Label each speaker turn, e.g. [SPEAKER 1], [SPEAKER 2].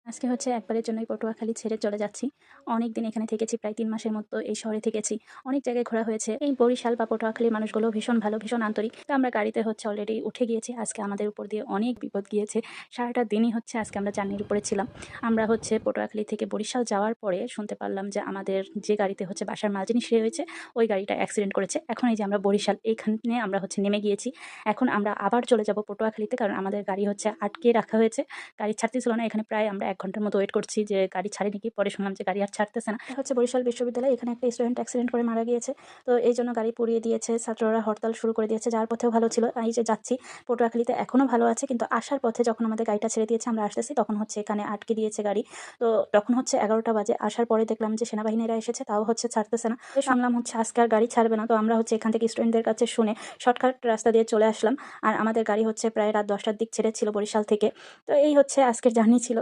[SPEAKER 1] আজকে হচ্ছে একবারের জন্যই পটুয়াখালী ছেড়ে চলে যাচ্ছি। অনেকদিন এখানে থেকেছি, প্রায় ৩ মাসের মতো এই শহরে থেকেছি। অনেক জায়গায় ঘোরা হয়েছে। এই বরিশাল বা পটুয়াখালীর মানুষগুলো ভীষণ ভালো, ভীষণ আন্তরিক। তো আমরা গাড়িতে হচ্ছে অলরেডি উঠে গিয়েছি। আজকে আমাদের উপর দিয়ে অনেক বিপদ গিয়েছে। সারাটা দিনই হচ্ছে আজকে আমরা জার্নির উপরে ছিলাম। আমরা হচ্ছে পটুয়াখালী থেকে বরিশাল যাওয়ার পরে শুনতে পারলাম যে আমাদের যে গাড়িতে হচ্ছে বাসার মাল জিনিস হয়েছে, ওই গাড়িটা অ্যাক্সিডেন্ট করেছে। এখন এই যে আমরা বরিশাল এইখানে আমরা হচ্ছে নেমে গিয়েছি। এখন আমরা আবার চলে যাব পটুয়াখালীতে, কারণ আমাদের গাড়ি হচ্ছে আটকে রাখা হয়েছে। গাড়ি ছাড়তেছিল না। এখানে প্রায় আমরা ১ ঘন্টার মতো ওয়েট করছি যে গাড়ি ছাড়ে নাকি। পরে শুনলাম যে গাড়ি আর ছাড়তেছে না। এটা হচ্ছে বরিশাল বিশ্ববিদ্যালয়। এখানে একটা স্টুডেন্ট অ্যাক্সিডেন্ট করে মারা গিয়েছে। তো এই জন্য গাড়ি পুড়িয়ে দিয়েছে। ছাত্ররা হরতাল শুরু করে দিয়েছে। যাওয়ার পথেও ভালো ছিল। এই যে যাচ্ছি পটুয়াখালীতে এখনো ভালো আছে, কিন্তু আসার পথে যখন আমাদের গাড়িটা ছেড়ে দিয়েছে আমরা আসতেছি, তখন হচ্ছে এখানে আটকে দিয়েছে গাড়ি। তো তখন হচ্ছে ১১টা বাজে। আসার পরে দেখলাম যে সেনাবাহিনীরা এসেছে, তাও হচ্ছে ছাড়তেছে না। তো শুনলাম হচ্ছে আজকে আর গাড়ি ছাড়বে না। তো আমরা হচ্ছে এখান থেকে স্টুডেন্টদের কাছে শুনে শর্টকাট রাস্তা দিয়ে চলে আসলাম। আর আমাদের গাড়ি হচ্ছে প্রায় রাত ১০টার দিক ছেড়েছিল বরিশাল থেকে। তো এই হচ্ছে আজকের জার্নি ছিল।